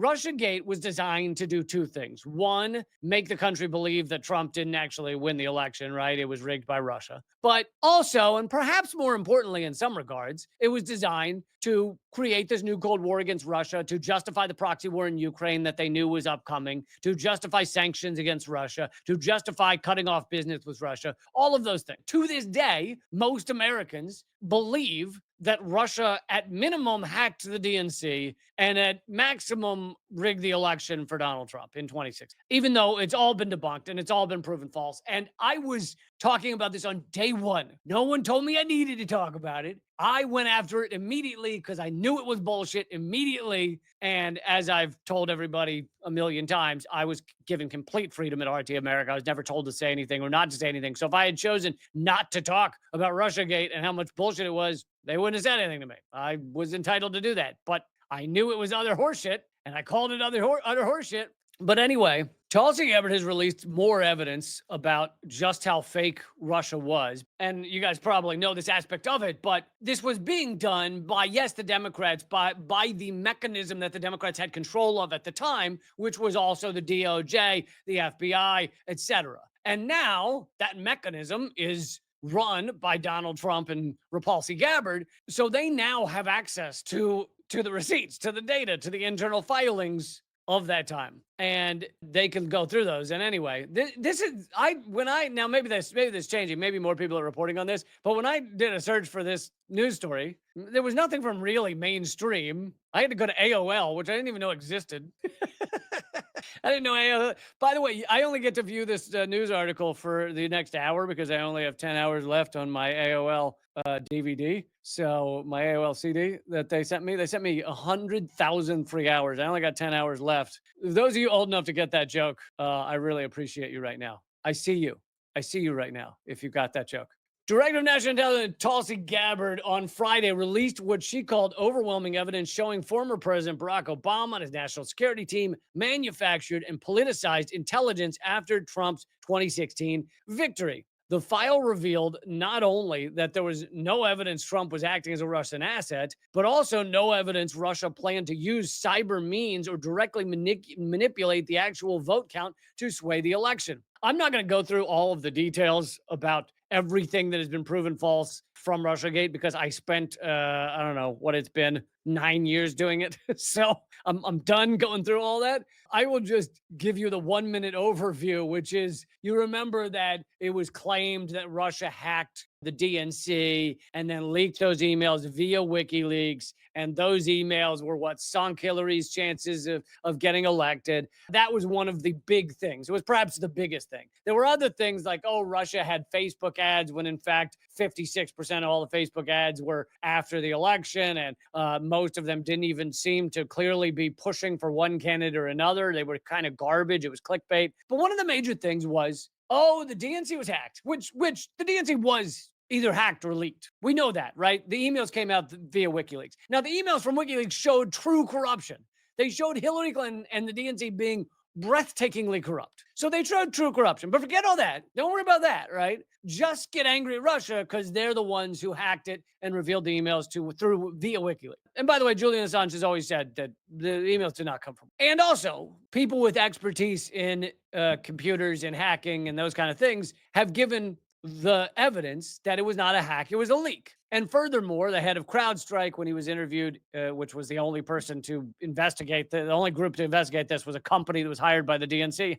Russiagate was designed to do two things. One, make the country believe that Trump didn't actually win the election, right? It was rigged by Russia. But also, and perhaps more importantly in some regards, it was designed to create this new Cold War against Russia, to justify the proxy war in Ukraine that they knew was upcoming, to justify sanctions against Russia, to justify cutting off business with Russia, all of those things. To this day, most Americans believe that Russia, at minimum, hacked the DNC and at maximum rigged the election for Donald Trump in 2016, even though it's all been debunked and it's all been proven false. And I was talking about this on day one. No one told me I needed to talk about it. I went after it immediately because I knew it was bullshit immediately. And as I've told everybody a million times, I was given complete freedom at RT America. I was never told to say anything or not to say anything. So if I had chosen not to talk about Russiagate and how much bullshit it was, they wouldn't have said anything to me. I was entitled to do that. But I knew it was other horseshit, and I called it other horseshit. But anyway, Tulsi Gabbard has released more evidence about just how fake Russia was. And you guys probably know this aspect of it, but this was being done by, yes, the Democrats, by the mechanism that the Democrats had control of at the time, which was also the DOJ, the FBI, etc. And now that mechanism is run by Donald Trump and Tulsi Gabbard. So they now have access to the receipts, to the data, to the internal filings of that time, and they can go through those. And anyway, this is now maybe this changing. Maybe more people are reporting on this. But when I did a search for this news story, there was nothing from really mainstream. I had to go to AOL, which I didn't even know existed. I didn't know AOL. By the way, I only get to view this news article for the next hour because I only have 10 hours left on my AOL DVD. So my AOL CD that they sent me 100,000 free hours. I only got 10 hours left. Those of you old enough to get that joke, I really appreciate you right now. I see you. I see you right now if you got that joke. Director of National Intelligence Tulsi Gabbard on Friday released what she called overwhelming evidence showing former President Barack Obama and his national security team manufactured and politicized intelligence after Trump's 2016 victory. The file revealed not only that there was no evidence Trump was acting as a Russian asset, but also no evidence Russia planned to use cyber means or directly manipulate the actual vote count to sway the election. I'm not going to go through all of the details about everything that has been proven false from Russiagate because I spent, I don't know what it's been, 9 years doing it. So I'm done going through all that. I will just give you the 1 minute overview, which is you remember that it was claimed that Russia hacked the DNC and then leaked those emails via WikiLeaks. And those emails were what sunk Hillary's chances of getting elected. That was one of the big things. It was perhaps the biggest thing. There were other things like, oh, Russia had Facebook ads when in fact 56% of all the Facebook ads were after the election. And most of them didn't even seem to clearly be pushing for one candidate or another. They were kind of garbage. It was clickbait. But one of the major things was, oh, the DNC was hacked, which the DNC was either hacked or leaked. We know that, right? The emails came out via WikiLeaks. Now, the emails from WikiLeaks showed true corruption. They showed Hillary Clinton and the DNC being breathtakingly corrupt. So they showed true corruption. But forget all that. Don't worry about that, right? Just get angry at Russia because they're the ones who hacked it and revealed the emails via WikiLeaks. And by the way, Julian Assange has always said that the emails did not come from. And also, people with expertise in computers and hacking and those kind of things have given the evidence that it was not a hack, it was a leak. And furthermore, the head of CrowdStrike, when he was interviewed, which was the only person to investigate, the only group to investigate this was a company that was hired by the DNC.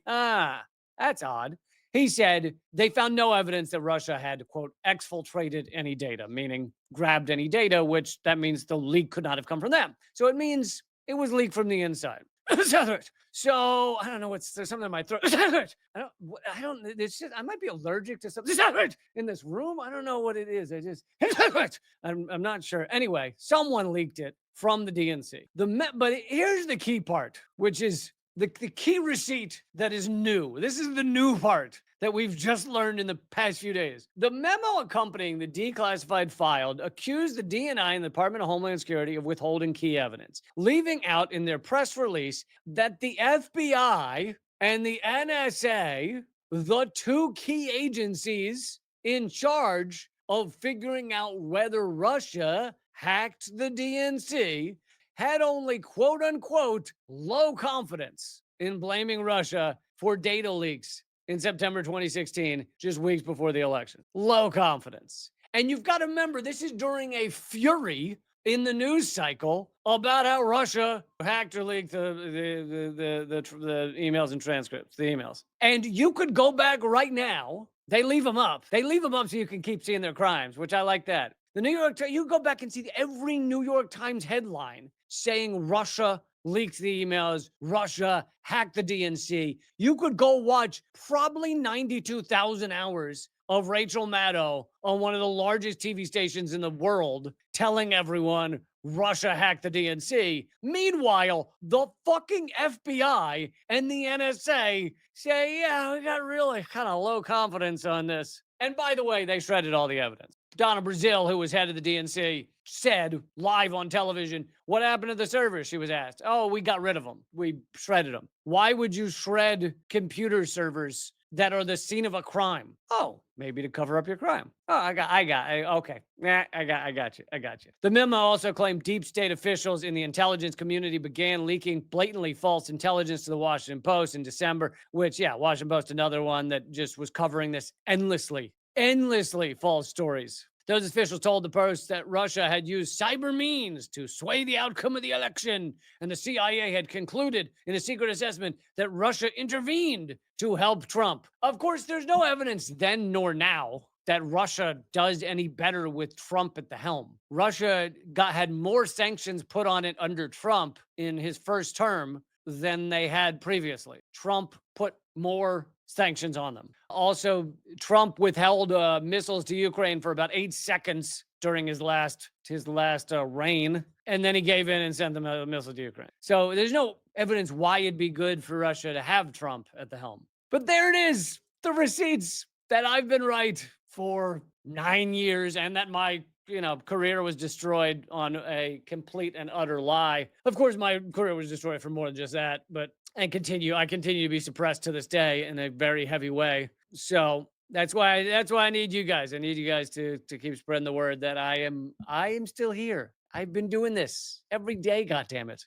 That's odd. He said they found no evidence that Russia had, quote, exfiltrated any data, meaning grabbed any data, which that means the leak could not have come from them. So it means it was leaked from the inside. So I don't know there's something in my throat. It's just, I might be allergic to something in this room. I don't know what it is. I'm not sure. Anyway, someone leaked it from the DNC. But here's the key part, which is the key receipt that is new. This is the new part that we've just learned in the past few days. The memo accompanying the declassified file accused the DNI and the Department of Homeland Security of withholding key evidence, leaving out in their press release that the FBI and the NSA, the two key agencies in charge of figuring out whether Russia hacked the DNC, had only quote unquote low confidence in blaming Russia for data leaks in September 2016, just weeks before the election. Low confidence. And you've got to remember, this is during a fury in the news cycle about how Russia hacked or leaked the emails and transcripts, the emails. And you could go back right now. They leave them up. They leave them up so you can keep seeing their crimes, which I like that. The New York Times, you go back and see every New York Times headline saying Russia leaked the emails, Russia hacked the DNC. You could go watch probably 92,000 hours of Rachel Maddow on one of the largest TV stations in the world telling everyone Russia hacked the DNC. Meanwhile, the fucking FBI and the NSA say, yeah, we got really kind of low confidence on this. And by the way, they shredded all the evidence. Donna Brazile, who was head of the DNC, said live on television, what happened to the servers? She was asked. Oh, we got rid of them. We shredded them. Why would you shred computer servers that are the scene of a crime? Oh, maybe to cover up your crime. Oh, okay. Yeah, I got you. The memo also claimed deep state officials in the intelligence community began leaking blatantly false intelligence to the Washington Post in December, which, yeah, Washington Post, another one that just was covering this endlessly false stories. Those officials told the Post that Russia had used cyber means to sway the outcome of the election, and the CIA had concluded in a secret assessment that Russia intervened to help Trump. Of course, there's no evidence then nor now that Russia does any better with Trump at the helm. Russia had more sanctions put on it under Trump in his first term than they had previously. Trump put more sanctions on them. Also, Trump withheld missiles to Ukraine for about 8 seconds during his last reign, and then he gave in and sent them a missile to Ukraine. So there's no evidence why it'd be good for Russia to have Trump at the helm. But there it is, the receipts that I've been right for 9 years, and that my career was destroyed on a complete and utter lie. Of course, my career was destroyed for more than just that, but I continue to be suppressed to this day in a very heavy way. So that's why I need you guys. I need you guys to keep spreading the word that I am still here. I've been doing this every day, goddammit.